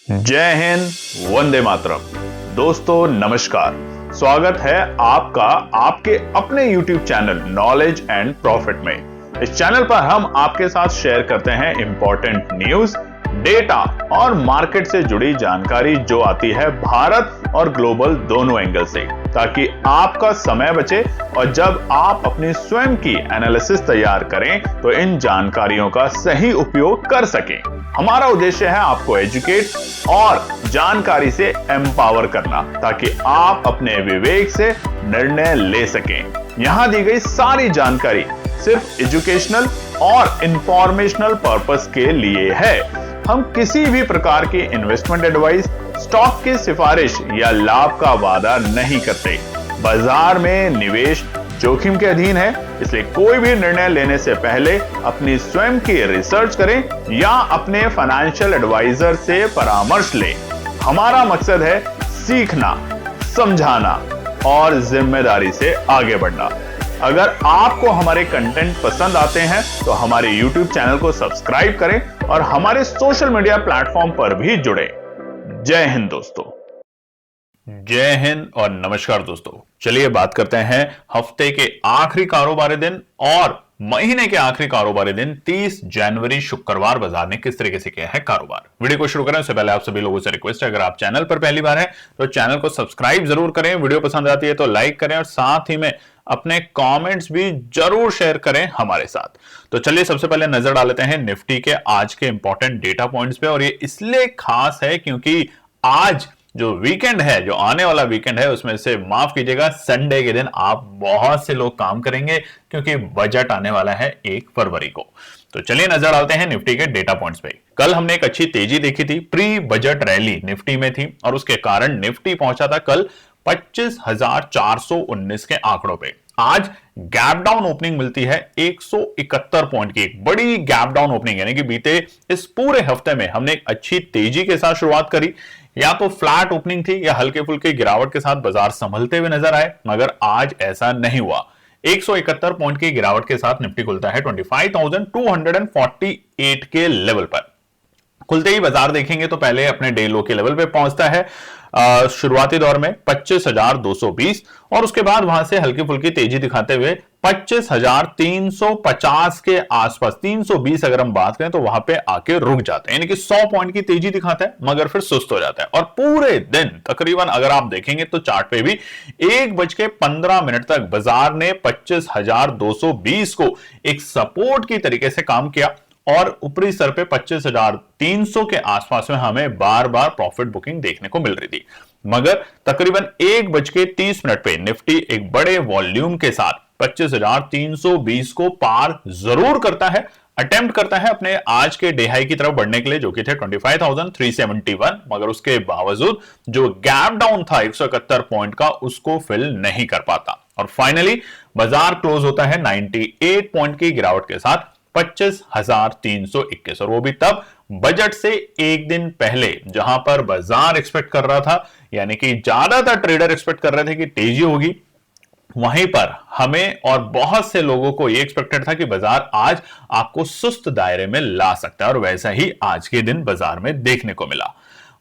जय हिंद, वंदे मातरम। दोस्तों नमस्कार, स्वागत है आपका आपके अपने YouTube channel knowledge and profit में। इस चैनल पर हम आपके साथ शेयर करते हैं इंपॉर्टेंट न्यूज, डेटा और मार्केट से जुड़ी जानकारी जो आती है भारत और ग्लोबल दोनों एंगल से, ताकि आपका समय बचे और जब आप अपनी स्वयं की एनालिसिस तैयार करें तो इन जानकारियों का सही उपयोग कर सकें। हमारा उद्देश्य है आपको एजुकेट और जानकारी से एम्पावर करना, ताकि आप अपने विवेक से निर्णय ले सकें। यहां दी गई सारी जानकारी सिर्फ एजुकेशनल और इंफॉर्मेशनल पर्पस के लिए है। हम किसी भी प्रकार की इन्वेस्टमेंट एडवाइस, स्टॉक की सिफारिश या लाभ का वादा नहीं करते। बाजार में निवेश जोखिम के अधीन है, इसलिए कोई भी निर्णय लेने से पहले अपनी स्वयं की रिसर्च करें या अपने फाइनेंशियल एडवाइजर से परामर्श लें। हमारा मकसद है सीखना, समझाना और जिम्मेदारी से आगे बढ़ना। अगर आपको हमारे कंटेंट पसंद आते हैं तो हमारे YouTube चैनल को सब्सक्राइब करें और हमारे सोशल मीडिया प्लेटफॉर्म पर भी जुड़े। जय हिंद दोस्तों। जय हिंद और नमस्कार दोस्तों। चलिए बात करते हैं हफ्ते के आखिरी कारोबारी दिन और महीने के आखिरी कारोबारी दिन 30 जनवरी शुक्रवार बाजार ने किस तरीके से किया है कारोबार। वीडियो को शुरू करें उससे पहले आप सभी लोगों से रिक्वेस्ट है, अगर आप चैनल पर पहली बार हैं तो चैनल को सब्सक्राइब जरूर करें, वीडियो पसंद आती है तो लाइक करें और साथ ही में अपने कमेंट्स भी जरूर शेयर करें हमारे साथ। तो चलिए सबसे पहले नजर डाल लेते हैं निफ्टी के आज के इंपॉर्टेंट डेटा पॉइंट्स पे, और ये इसलिए खास है क्योंकि आज जो वीकेंड है, जो आने वाला वीकेंड है, उसमें से माफ कीजिएगा संडे के दिन आप बहुत से लोग काम करेंगे क्योंकि बजट आने वाला है 1 फरवरी को। तो चलिए नजर डालते हैं निफ्टी के डेटा पॉइंट्स पे। कल हमने एक अच्छी तेजी देखी थी, प्री बजट रैली निफ्टी में थी और उसके कारण निफ्टी पहुंचा था कल 25,419 के आंकड़ों पे। आज गैप डाउन ओपनिंग मिलती है 171 पॉइंट की, एक बड़ी गैप डाउन ओपनिंग, यानी कि बीते इस पूरे हफ्ते में हमने एक अच्छी तेजी के साथ शुरुआत करी। या तो फ्लैट ओपनिंग थी या हल्के फुल्के गिरावट के साथ बाजार संभलते हुए नजर आए, मगर आज ऐसा नहीं हुआ। 171 पॉइंट की गिरावट के साथ निफ्टी खुलता है 25,248 के लेवल पर। खुलते ही बाजार देखेंगे तो पहले अपने डे लो के लेवल पे पहुंचता है शुरुआती दौर में 25,220 और उसके बाद वहां से हल्की फुल्की तेजी दिखाते हुए 25,350 के आसपास, 320 अगर हम बात करें तो वहां पे आके रुक जाते हैं, यानी कि 100 पॉइंट की तेजी दिखाता है मगर फिर सुस्त हो जाता है। और पूरे दिन तकरीबन अगर आप देखेंगे तो चार्ट पे भी 1:15 तक बाजार ने 25,220 को एक सपोर्ट की तरीके से काम किया और ऊपरी स्तर पे 25,300 के आसपास में हमें बार बार प्रॉफिट बुकिंग देखने को मिल रही थी। मगर तकरीबन 1:30 पे निफ्टी एक बड़े वॉल्यूम के साथ 25,320 को पार जरूर करता है, अटेम्प्ट करता है अपने आज के डे हाई की तरफ बढ़ने के लिए, जो कि थे 25,371, मगर उसके बावजूद जो गैप डाउन था 171 पॉइंट का उसको फिल नहीं कर पाता और फाइनली बाजार क्लोज होता है 98 पॉइंट की गिरावट के साथ 25,321, और वो भी तब बजट से एक दिन पहले, जहां पर बाजार एक्सपेक्ट कर रहा था, यानी कि ज्यादातर ट्रेडर एक्सपेक्ट कर रहे थे कि तेजी होगी, वहीं पर हमें और बहुत से लोगों को यह एक्सपेक्टेड था कि बाजार आज आपको सुस्त दायरे में ला सकता है और वैसा ही आज के दिन बाजार में देखने को मिला।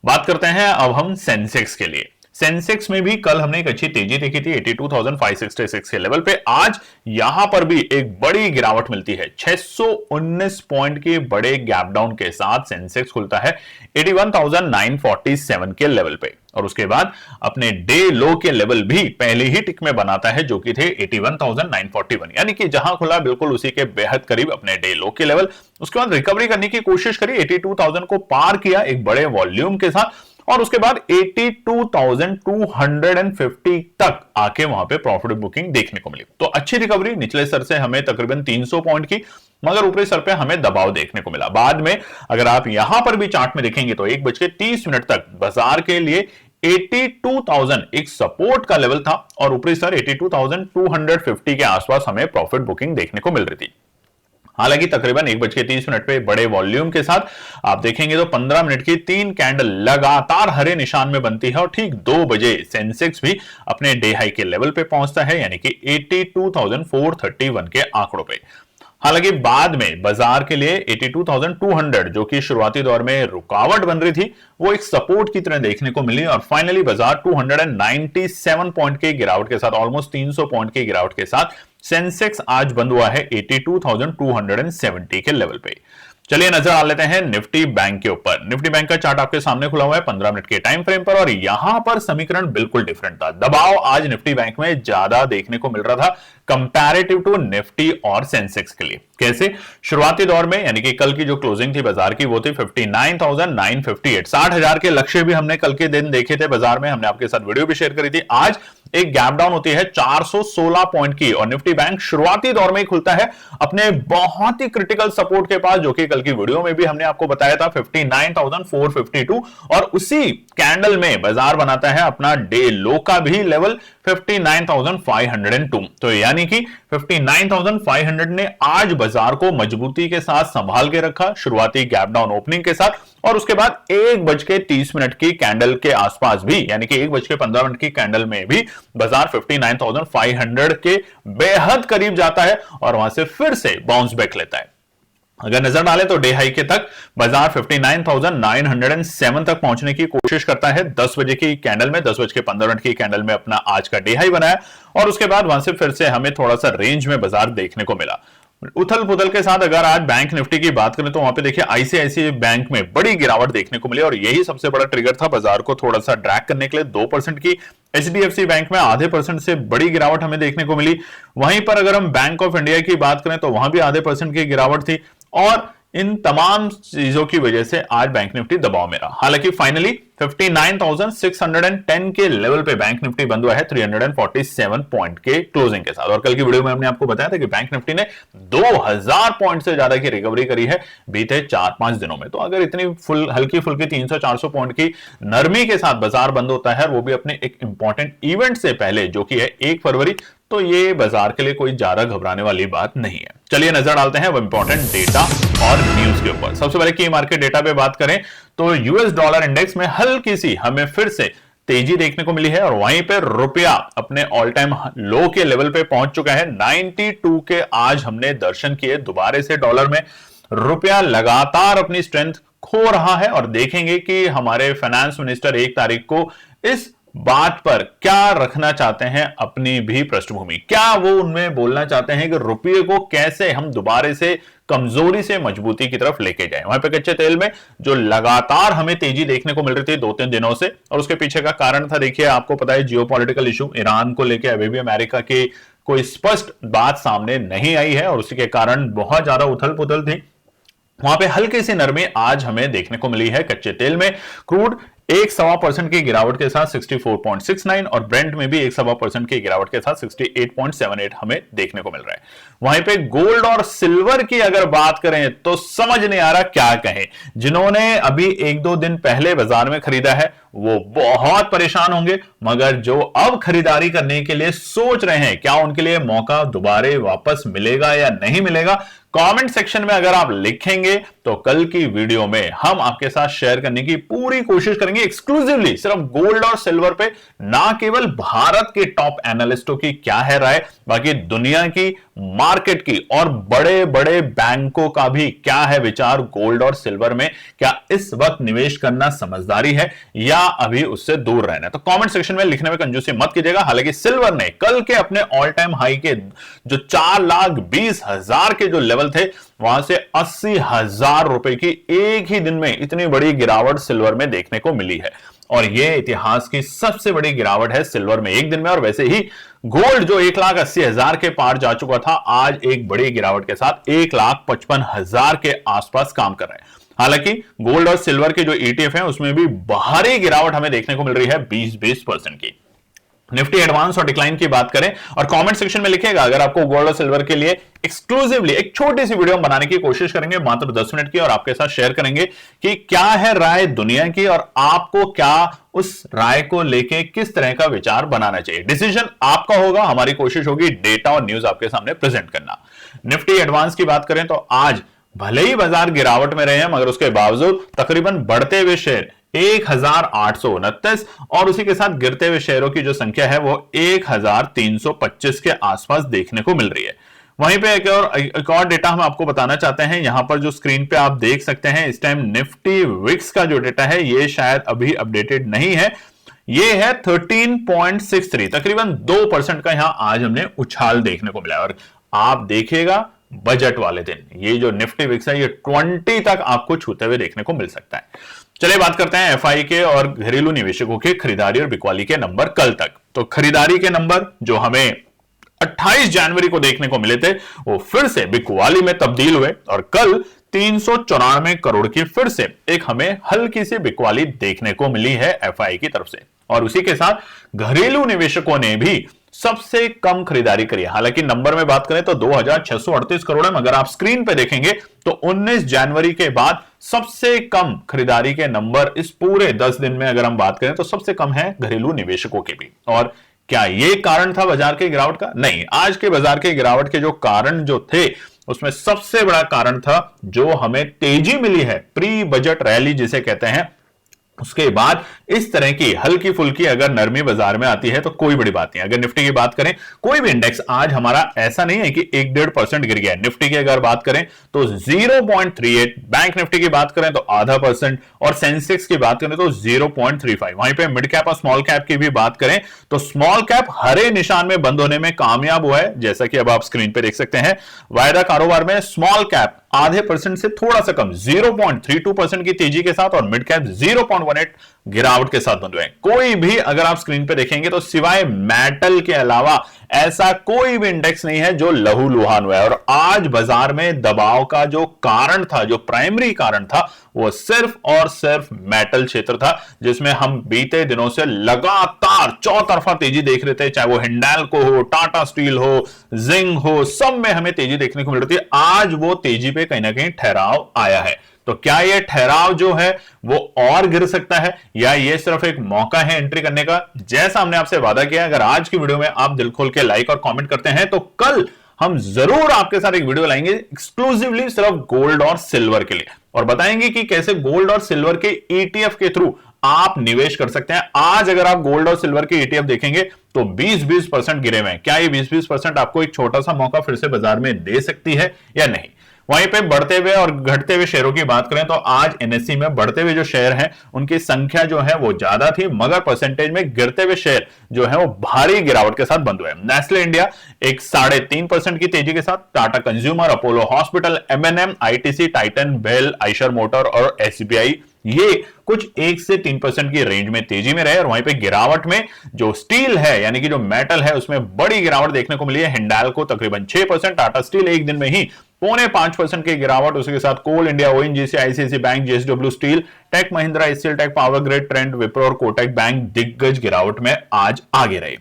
बात करते हैं अब हम सेंसेक्स के लिए। सेंसेक्स में भी कल हमने एक अच्छी तेजी देखी थी 82,566 के लेवल पे। आज यहां पर भी एक बड़ी गिरावट मिलती है, 619 पॉइंट के बड़े गैप डाउन के साथ सेंसेक्स खुलता है 81,947 के लेवल पे और उसके बाद अपने डे लो के लेवल भी पहले ही टिक में बनाता है, जो कि थे 81,941, यानी कि जहां खुला बिल्कुल उसी के बेहद करीब अपने डे लो के लेवल। उसके बाद रिकवरी करने की कोशिश करी, 82,000 को पार किया एक बड़े वॉल्यूम के साथ और उसके बाद 82,250 तक आके वहां पे प्रॉफिट बुकिंग देखने को मिली। तो अच्छी रिकवरी, निचले स्तर से हमें तकरीबन 300 पॉइंट की, मगर ऊपरी स्तर पे हमें दबाव देखने को मिला। बाद में अगर आप यहां पर भी चार्ट में देखेंगे तो 1:30 तक बाजार के लिए 82,000 एक सपोर्ट का लेवल था और ऊपरी स्तर 82,250 के आसपास हमें प्रॉफिट बुकिंग देखने को मिल रही थी। हालांकि तकरीबन 1:30 पे बड़े वॉल्यूम के साथ आप देखेंगे तो 15 मिनट की 3 कैंडल लगातार हरे निशान में बनती है और ठीक 2 बजे सेंसेक्स भी अपने डे हाई के लेवल पे पहुंचता है, यानी कि 82,431 के आंकड़ों पे। हालांकि बाद में बाजार के लिए 82,200 जो कि शुरुआती दौर में रुकावट बन रही थी, वो एक सपोर्ट की तरह देखने को मिली और फाइनली बाजार 297 पॉइंट के गिरावट के साथ, ऑलमोस्ट 300 पॉइंट की गिरावट के साथ सेंसेक्स आज बंद हुआ है 82,270 के लेवल पे। चलिए नजर डाल लेते हैं निफ्टी बैंक के ऊपर। निफ्टी बैंक का चार्ट आपके सामने खुला हुआ है 15 मिनट के टाइम फ्रेम पर और यहां पर समीकरण बिल्कुल डिफरेंट था। दबाव आज निफ्टी बैंक में ज्यादा देखने को मिल रहा था कंपैरेटिव टू निफ्टी और सेंसेक्स के लिए। कैसे? शुरुआती दौर में यानी कि कल की जो क्लोजिंग थी बाजार की वो थी 59,958, 60,000 के लक्ष्य भी हमने कल के दिन देखे थे बाजार में, हमने आपके साथ वीडियो भी शेयर करी थी। आज एक गैप डाउन होती है 416 पॉइंट की और निफ्टी बैंक शुरुआती दौर में ही खुलता है अपने बहुत ही क्रिटिकल सपोर्ट के पास, जो कि कल की वीडियो में भी हमने आपको बताया था 59,452 और उसी कैंडल में बाजार बनाता है अपना डे लो का भी लेवल 59,502। तो यानी कि 59,500 ने आज बाजार को मजबूती के साथ संभाल के रखा शुरुआती गैप डाउन ओपनिंग के साथ और उसके बाद 1:30 की कैंडल के आसपास भी यानी कि 1:15 की कैंडल में भी बाजार 59,500 के बेहद करीब जाता है और वहां से फिर से बाउंस बैक लेता है। अगर नजर डालें तो डे हाई के तक बाजार 59,907 तक पहुंचने की कोशिश करता है 10 बजे की कैंडल में, 10:15 की कैंडल में अपना आज का डे हाई बनाया और उसके बाद वहां से फिर से हमें थोड़ा सा रेंज में बाजार देखने को मिला। उथल पुथल के साथ अगर आज बैंक निफ्टी की बात करें तो वहां पे देखिए आईसीआईसीआई बैंक में बड़ी गिरावट देखने को मिली और यही सबसे बड़ा ट्रिगर था बाजार को थोड़ा सा ड्रैग करने के लिए। 2% की एचडीएफसी बैंक में आधे % से बड़ी गिरावट हमें देखने को मिली। वहीं पर अगर हम बैंक ऑफ इंडिया की बात करें तो वहां भी आधे % की गिरावट थी और इन तमाम चीजों की वजह से आज बैंक निफ्टी दबाव में रहा। हालांकि फाइनली 59,610 के लेवल पे बैंक निफ्टी बंद हुआ है 347 पॉइंट के क्लोजिंग के साथ और कल की वीडियो में हमने आपको बताया था कि बैंक निफ्टी ने 2000 पॉइंट से ज्यादा की रिकवरी करी है बीते 4-5 दिनों में। तो अगर इतनी हल्की फुल्की 300-400 पॉइंट की नरमी के साथ बाजार बंद होता है वो भी अपने एक इंपॉर्टेंट इवेंट से पहले जो कि है 1 फरवरी, तो ये बाजार के लिए कोई ज्यादा घबराने वाली बात नहीं है। चलिए नजर डालते हैं वो इंपॉर्टेंट डेटा और न्यूज के ऊपर। सबसे पहले की मार्केट डेटा पे बात करें तो यूएस डॉलर इंडेक्स में हल्की सी हमें फिर से तेजी देखने को मिली है और वहीं पे रुपया अपने ऑल टाइम लो के लेवल पे पहुंच चुका है 92 के। आज हमने दर्शन किए दोबारा से डॉलर में। रुपया लगातार अपनी स्ट्रेंथ खो रहा है और देखेंगे कि हमारे फाइनेंस मिनिस्टर 1 तारीख को इस बात पर क्या रखना चाहते हैं अपनी भी पृष्ठभूमि, क्या वो उनमें बोलना चाहते हैं कि रुपये को कैसे हम दोबारा से कमजोरी से मजबूती की तरफ लेके जाएं। वहां पे कच्चे तेल में जो लगातार हमें तेजी देखने को मिल रही थी 2-3 दिनों से और उसके पीछे का कारण था, देखिए आपको पता है जियोपॉलिटिकल इशू ईरान को लेकर अभी भी अमेरिका की कोई स्पष्ट बात सामने नहीं आई है और उसी के कारण बहुत ज्यादा उथल पुथल थी। वहां पे हल्की सी नरमी आज हमें देखने को मिली है कच्चे तेल में। क्रूड 1.25% की गिरावट के साथ 64.69 और ब्रेंट में भी 1.25% की गिरावट के साथ 68.78 हमें देखने को मिल रहा है। वहीं पे गोल्ड और सिल्वर की अगर बात करें तो समझ नहीं आ रहा क्या कहें। जिन्होंने अभी 1-2 दिन पहले बाजार में खरीदा है वो बहुत परेशान होंगे, मगर जो अब खरीदारी करने के लिए सोच रहे हैं क्या उनके लिए मौका दोबारा वापस मिलेगा या नहीं मिलेगा, कमेंट सेक्शन में अगर आप लिखेंगे तो कल की वीडियो में हम आपके साथ शेयर करने की पूरी कोशिश करेंगे एक्सक्लूसिवली सिर्फ गोल्ड और सिल्वर पे। ना केवल भारत के टॉप एनालिस्टों की क्या है राय, बाकी दुनिया की मार्केट की और बड़े बड़े बैंकों का भी क्या है विचार गोल्ड और सिल्वर में। क्या इस वक्त निवेश करना समझदारी है या अभी उससे दूर रहना है? तो कमेंट सेक्शन में लिखने में कंजूसी मत कीजिएगा। हालांकि सिल्वर ने कल के अपने ऑल टाइम हाई के जो 4,20,000 के जो लेवल थे वहां से 80,000 रुपए की एक ही दिन में इतनी बड़ी गिरावट सिल्वर में देखने को मिली है और यह इतिहास की सबसे बड़ी गिरावट है सिल्वर में एक दिन में। और वैसे ही गोल्ड जो 1,80,000 के पार जा चुका था आज एक बड़ी गिरावट के साथ 1,55,000 के आसपास काम कर रहा है। हालांकि गोल्ड और सिल्वर के जो ईटीएफ हैं उसमें भी भारी गिरावट हमें देखने को मिल रही है 20% की। निफ्टी एडवांस और डिक्लाइन की बात करें और कमेंट सेक्शन में लिखिएगा अगर आपको गोल्ड और सिल्वर के लिए एक्सक्लूसिवली एक छोटी सी वीडियो बनाने की कोशिश करेंगे मात्र 10 मिनट की और आपके साथ शेयर करेंगे कि क्या है राय दुनिया की और आपको क्या उस राय को लेके किस तरह का विचार बनाना चाहिए। डिसीजन आपका होगा, हमारी कोशिश होगी डेटा और न्यूज आपके सामने प्रेजेंट करना। निफ्टी एडवांस की बात करें तो आज भले ही बाजार गिरावट में रहे हैं मगर उसके बावजूद तकरीबन बढ़ते हुए शेयर 1,829 और उसी के साथ गिरते हुए शेयरों की जो संख्या है वो 1,325 के आसपास देखने को मिल रही है। वहीं पे एक और डेटा हम आपको बताना चाहते हैं। यहां पर जो स्क्रीन पे आप देख सकते हैं, इस टाइम निफ्टी विक्स का जो डेटा है ये शायद अभी अपडेटेड नहीं है। ये है 13.63, तकरीबन 2% का यहां आज हमने उछाल देखने को मिला। और आप देखिएगा बजट वाले दिन ये जो निफ्टी विक्स है ये 20 तक आपको छूते हुए देखने को मिल सकता है। चलिए बात करते हैं एफआई के और घरेलू निवेशकों के खरीदारी और बिकवाली के नंबर कल तक। तो खरीदारी के नंबर जो हमें 28 जनवरी को देखने को मिले थे वो फिर से बिकवाली में तब्दील हुए और कल 394 करोड़ की फिर से एक हमें हल्की सी बिकवाली देखने को मिली है एफआई की तरफ से। और उसी के साथ घरेलू निवेशकों ने भी सबसे कम खरीदारी करी है। हालांकि नंबर में बात करें तो 2638 करोड़ है, मगर आप स्क्रीन पे देखेंगे तो 19 जनवरी के बाद सबसे कम खरीदारी के नंबर इस पूरे 10 दिन में अगर हम बात करें तो सबसे कम है घरेलू निवेशकों के भी। और क्या यह कारण था बाजार के गिरावट का? नहीं, आज के बाजार के गिरावट के जो कारण जो थे उसमें सबसे बड़ा कारण था जो हमें तेजी मिली है प्री बजट रैली जिसे कहते हैं। उसके बाद इस तरह की हल्की फुल्की अगर नरमी बाजार में आती है तो कोई बड़ी बात नहीं। अगर निफ्टी की बात करें, कोई भी इंडेक्स आज हमारा ऐसा नहीं है कि 1-1.5% गिर गया है। निफ्टी की अगर बात करें तो 0.38, बैंक निफ्टी की बात करें तो 0.5% और सेंसेक्स की बात करें तो 0.35। वहीं पे मिड कैप और स्मॉल कैप की भी बात करें तो स्मॉल कैप हरे निशान में बंद होने में कामयाब हुआ है, जैसा कि अब आप स्क्रीन पे देख सकते हैं। वायदा कारोबार में स्मॉल कैप 0.5% से थोड़ा सा कम 0.32% की तेजी के साथ और मिड कैप 0.18 गिरावट के साथ बंद हुए। कोई भी अगर आप स्क्रीन पे देखेंगे तो सिवाय मेटल के अलावा ऐसा कोई भी इंडेक्स नहीं है जो लहूलुहान हुआ है। और आज बाजार में दबाव का जो कारण था, जो प्राइमरी कारण था, वो सिर्फ और सिर्फ मेटल क्षेत्र था, जिसमें हम बीते दिनों से लगातार चौतरफा तेजी देख रहे थे। चाहे वो हिंडाल्को हो, टाटा स्टील हो, जिंक हो, सब में हमें तेजी देखने को मिल रही थी। आज वो तेजी पे कहीं ना कहीं ठहराव आया है। तो क्या ये ठहराव जो है वो और गिर सकता है या ये सिर्फ एक मौका है एंट्री करने का? जैसा हमने आपसे वादा किया, अगर आज की वीडियो में आप दिल खोल के लाइक और कमेंट करते हैं तो कल हम जरूर आपके साथ एक वीडियो लाएंगे एक्सक्लूसिवली सिर्फ गोल्ड और सिल्वर के लिए, और बताएंगे कि कैसे गोल्ड और सिल्वर के ईटीएफ के थ्रू आप निवेश कर सकते हैं। आज अगर आप गोल्ड और सिल्वर के ईटीएफ देखेंगे तो 20-20% गिरे हुए हैं। क्या ये 20-20% आपको एक छोटा सा मौका फिर से बाजार में दे सकती है या नहीं? वहीं पे बढ़ते हुए और घटते हुए शेयरों की बात करें तो आज एनएसई में बढ़ते हुए जो शेयर हैं उनकी संख्या जो है वो ज्यादा थी, मगर परसेंटेज में गिरते हुए शेयर जो है वो भारी गिरावट के साथ बंद हुए। नेस्ले इंडिया एक 3.5% की तेजी के साथ, Tata consumer, Apollo hospital, MNM, ITC, Titan, BEL, Eicher motor और एसबीआई ये कुछ 1 से 3% की रेंज में तेजी में रहे। और वहीं पे गिरावट में जो स्टील है यानी कि जो मेटल है उसमें बड़ी गिरावट देखने को मिली है। हिंडाल्को तकरीबन 6%, टाटा स्टील एक दिन में ही 4.5% की गिरावट, उसके साथ Coal India, ONGC, ICICI Bank, JSW Steel, Tech Mahindra, HCL Tech, Power Grid, Trent, Wipro और कोटक बैंक दिग्गज गिरावट में आज आगे रहे।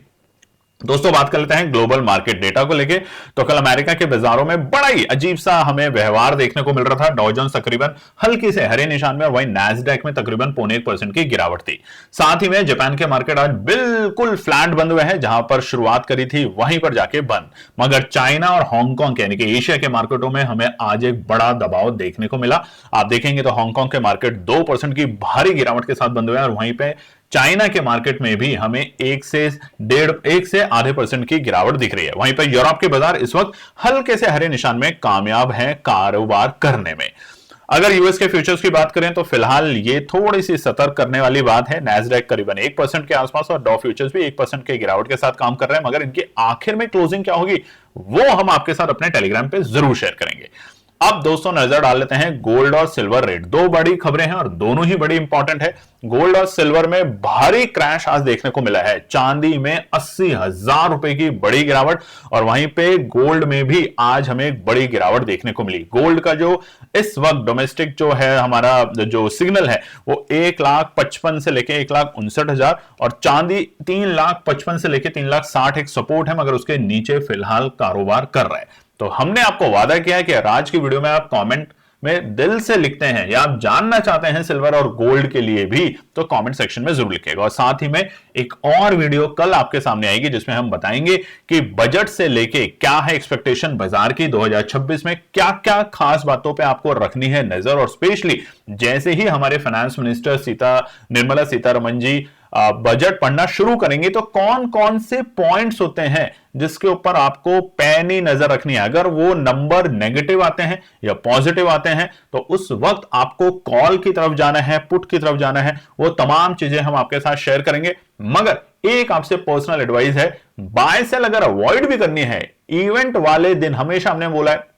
दोस्तों बात कर लेते हैं ग्लोबल मार्केट डेटा को लेके। तो कल अमेरिका के बाजारों में बड़ा ही अजीब सा हमें व्यवहार देखने को मिल रहा था। डॉ जोन्स तकरीबन हल्की से हरे निशान में, वहीं नैस्डैक में तकरीबन 0.25% की गिरावट थी। साथ ही में जापान के मार्केट आज बिल्कुल फ्लैट बंद हुए हैं, जहां पर शुरुआत करी थी वहीं पर जाके बंद। मगर चाइना और हांगकांग यानी कि एशिया के मार्केटों में हमें आज एक बड़ा दबाव देखने को मिला। आप देखेंगे तो हांगकांग के मार्केट 2% की भारी गिरावट के साथ बंद हुए और वहीं पे चाइना के मार्केट में भी हमें 1 से 0.5% की गिरावट दिख रही है। वहीं पर यूरोप के बाजार इस वक्त हल्के से हरे निशान में कामयाब हैं कारोबार करने में। अगर यूएस के फ्यूचर्स की बात करें तो फिलहाल ये थोड़ी सी सतर्क करने वाली बात है। नैस्डैक करीबन 1% के आसपास और डॉ फ्यूचर्स भी 1% के गिरावट के साथ काम कर रहे हैं, मगर इनकी आखिर में क्लोजिंग क्या होगी वो हम आपके साथ अपने टेलीग्राम पे जरूर शेयर करेंगे। अब दोस्तों नजर डाल लेते हैं गोल्ड और सिल्वर रेट। दो बड़ी खबरें हैं और दोनों ही बड़ी इंपॉर्टेंट है। गोल्ड और सिल्वर में भारी क्रैश आज देखने को मिला है। चांदी में 80,000 रुपए की बड़ी गिरावट और वहीं पे गोल्ड में भी आज हमें एक बड़ी गिरावट देखने को मिली। गोल्ड का जो इस वक्त डोमेस्टिक जो है हमारा जो सिग्नल है वो 1,55,000 से लेके 1,59,000 और चांदी 3,55,000 से लेके 3,60,000 एक सपोर्ट है, मगर उसके नीचे फिलहाल कारोबार कर रहा है। तो हमने आपको वादा किया है कि आज की वीडियो में आप कमेंट में दिल से लिखते हैं या आप जानना चाहते हैं सिल्वर और गोल्ड के लिए भी, तो कमेंट सेक्शन में जरूर लिखिएगा। और साथ ही में एक और वीडियो कल आपके सामने आएगी जिसमें हम बताएंगे कि बजट से लेके क्या है एक्सपेक्टेशन बाजार की 2026 में, क्या क्या खास बातों पे आपको रखनी है नजर। और स्पेशली जैसे ही हमारे finance minister Nirmala Sitharaman ji budget पढ़ना शुरू करेंगे तो कौन कौन से पॉइंट्स होते हैं जिसके ऊपर आपको पैनी नजर रखनी है। अगर वो नंबर नेगेटिव आते हैं या पॉजिटिव आते हैं तो उस वक्त आपको कॉल की तरफ जाना है, पुट की तरफ जाना है। वो तमाम चीजें हम आपके साथ शेयर करेंगे। मगर एक आपसे पर्सनल एडवाइस है, बाय सेल अगर अवॉइड भी करनी है इवेंट वाले दिन, हमेशा हमने बोला है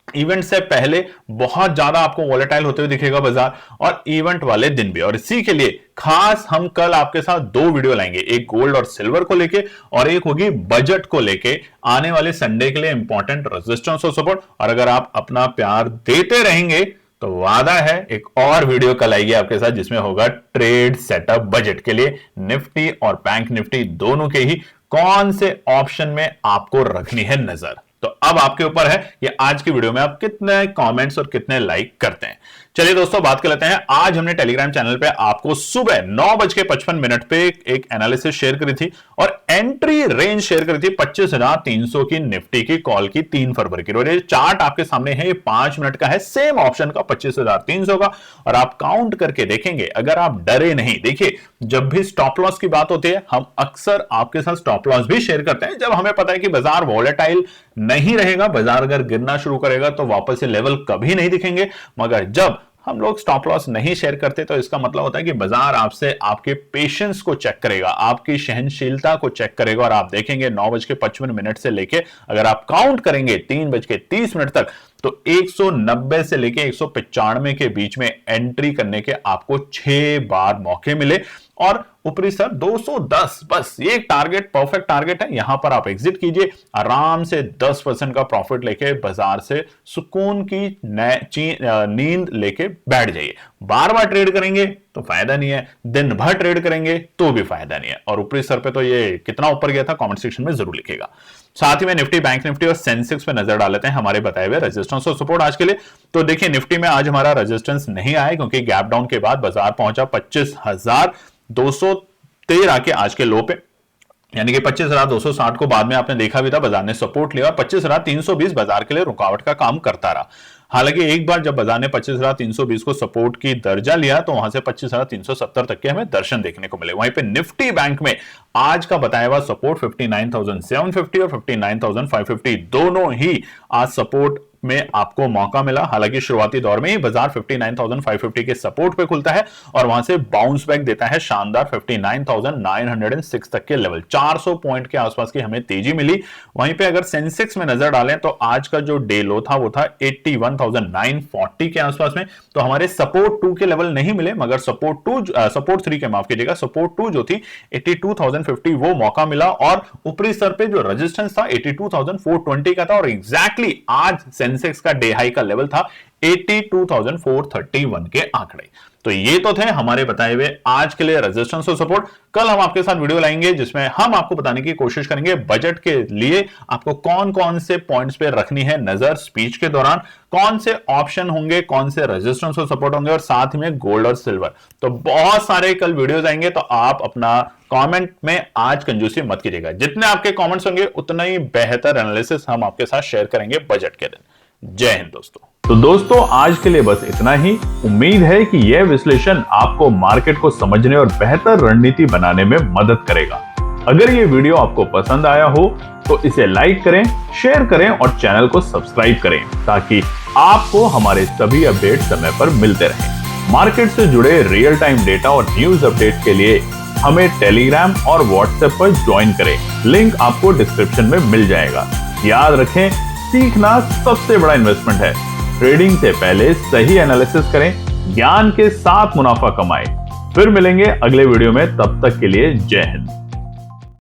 इवेंट से पहले बहुत ज्यादा आपको वॉलेटाइल होते हुए दिखेगा बाजार, और इवेंट वाले दिन भी। और इसी के लिए खास हम कल आपके साथ दो वीडियो लाएंगे, एक गोल्ड और सिल्वर को लेके और एक होगी बजट को लेके। आने वाले संडे के लिए इंपॉर्टेंट रेजिस्टेंस और सपोर्ट। और अगर आप अपना प्यार देते रहेंगे तो वादा है एक और वीडियो कल आएगी आपके साथ जिसमें होगा ट्रेड सेटअप बजट के लिए, निफ्टी और बैंक निफ्टी दोनों के ही कौन से ऑप्शन में आपको रखनी है नजर। तो अब आपके ऊपर है कि आज की वीडियो में आप कितने कमेंट्स और कितने लाइक करते हैं। चलिए दोस्तों बात कर लेते हैं। आज हमने टेलीग्राम चैनल पे आपको सुबह 9:55 पे एक एनालिसिस शेयर करी थी और एंट्री रेंज शेयर करी थी 25,300 की निफ्टी की कॉल की 3 फरवरी की। और ये चार्ट आपके सामने है, ये 5 मिनट का है, सेम ऑप्शन का 25,300 का। और आप काउंट करके देखेंगे, अगर आप डरे नहीं, देखिए जब भी स्टॉप लॉस की बात होती है हम अक्सर आपके साथ स्टॉप लॉस भी शेयर करते हैं जब हमें पता है कि बाजार वॉलेटाइल नहीं रहेगा, बाजार अगर गिरना शुरू करेगा तो वापस से लेवल कभी नहीं दिखेंगे। मगर जब हम लोग स्टॉप लॉस नहीं शेयर करते तो इसका मतलब होता है कि बाजार आपसे आपके पेशेंस को चेक करेगा, आपकी सहनशीलता को चेक करेगा। और आप देखेंगे 9:55 से लेके अगर आप काउंट करेंगे 3:30 तक तो 190 से लेके 195 के बीच में एंट्री करने के आपको 6 बार मौके मिले। और ऊपरी सर 210, बस ये टारगेट, परफेक्ट टारगेट है। यहां पर आप एग्जिट कीजिए, आराम से 10% का प्रॉफिट लेके बाजार से सुकून की नींद लेके बैठ जाइए। बार बार ट्रेड करेंगे तो फायदा नहीं है, दिन भर ट्रेड करेंगे तो भी फायदा नहीं है। और ऊपरी सर पे तो ये कितना ऊपर गया था कमेंट सेक्शन में जरूर लिखेगा। साथ ही में निफ्टी, बैंक निफ्टी और सेंसेक्स पे नजर डाल लेते हैं हमारे बताए हुए रेजिस्टेंस और सपोर्ट आज के लिए। तो देखिए निफ्टी में आज हमारा रेजिस्टेंस नहीं आया क्योंकि गैप डाउन के बाद बाजार पहुंचा 25,213 के आज के लो पे, यानी कि 25,260 को बाद में आपने देखा भी था बाजार ने सपोर्ट लिया और 25,320 बाजार के लिए रुकावट का काम करता रहा। हालांकि एक बार जब बाजार ने 25,320 को सपोर्ट की दर्जा लिया तो वहां से 25,370 तक के हमें दर्शन देखने को मिले। वहीं पे निफ्टी बैंक में आज का बताया हुआ सपोर्ट 59,750 और 59,550 दोनों ही आज सपोर्ट में आपको मौका मिला। हालांकि शुरुआती दौर में ही बाजार 59,550 के सपोर्ट पे खुलता है और वहां से बाउंस बैक देता है शानदार 59,906 तक के लेवल। 400 पॉइंट के आसपास की हमें तेजी मिली। वहीं पे अगर सेंसेक्स में नजर डालें तो आज का जो डे लो था वो था 81,940 के आसपास में। तो हमारे सपोर्ट 2 के लेवल नहीं मिले, मगर सपोर्ट 3 के, माफ कीजिएगा, सपोर्ट 2 जो थी 82,050 वो मौका मिला। और ऊपरी सर पे जो रेजिस्टेंस था 82,420 का था और एग्जैक्टली आज सेंसेक्स का डे हाई का लेवल था 82,431 के आंकड़े। तो ये तो थे हमारे बताए हुए आज के लिए रेजिस्टेंस और सपोर्ट। कल हम आपके साथ वीडियो लाएंगे जिसमें हम आपको बताने की कोशिश करेंगे बजट के लिए आपको कौन कौन से पॉइंट्स पे रखनी है नजर स्पीच के दौरान, कौन से ऑप्शन होंगे, कौन से रेजिस्टेंस और सपोर्ट होंगे, और साथ में गोल्ड और सिल्वर। तो बहुत सारे कल वीडियोस आएंगे, तो आप अपना कमेंट में आज कंजूसी मत कीजिएगा। जितने आपके कमेंट्स होंगे उतना ही बेहतर एनालिसिस हम आपके साथ शेयर करेंगे बजट के दिन। जय हिंद दोस्तों। तो दोस्तों आज के लिए बस इतना ही। उम्मीद है कि यह विश्लेषण आपको मार्केट को समझने और बेहतर रणनीति बनाने में मदद करेगा। अगर ये वीडियो आपको पसंद आया हो तो इसे लाइक करें, शेयर करें और चैनल को सब्सक्राइब करें ताकि आपको हमारे सभी अपडेट समय पर मिलते रहें। मार्केट से जुड़े रियल टाइम डेटा और न्यूज अपडेट के लिए हमें टेलीग्राम और व्हाट्सएप पर ज्वाइन करें। लिंक आपको डिस्क्रिप्शन में मिल जाएगा। याद रखें, सीखना सबसे बड़ा इन्वेस्टमेंट है। ट्रेडिंग से पहले सही एनालिसिस करें, ज्ञान के साथ मुनाफा कमाएं। फिर मिलेंगे अगले वीडियो में, तब तक के लिए जय हिंद।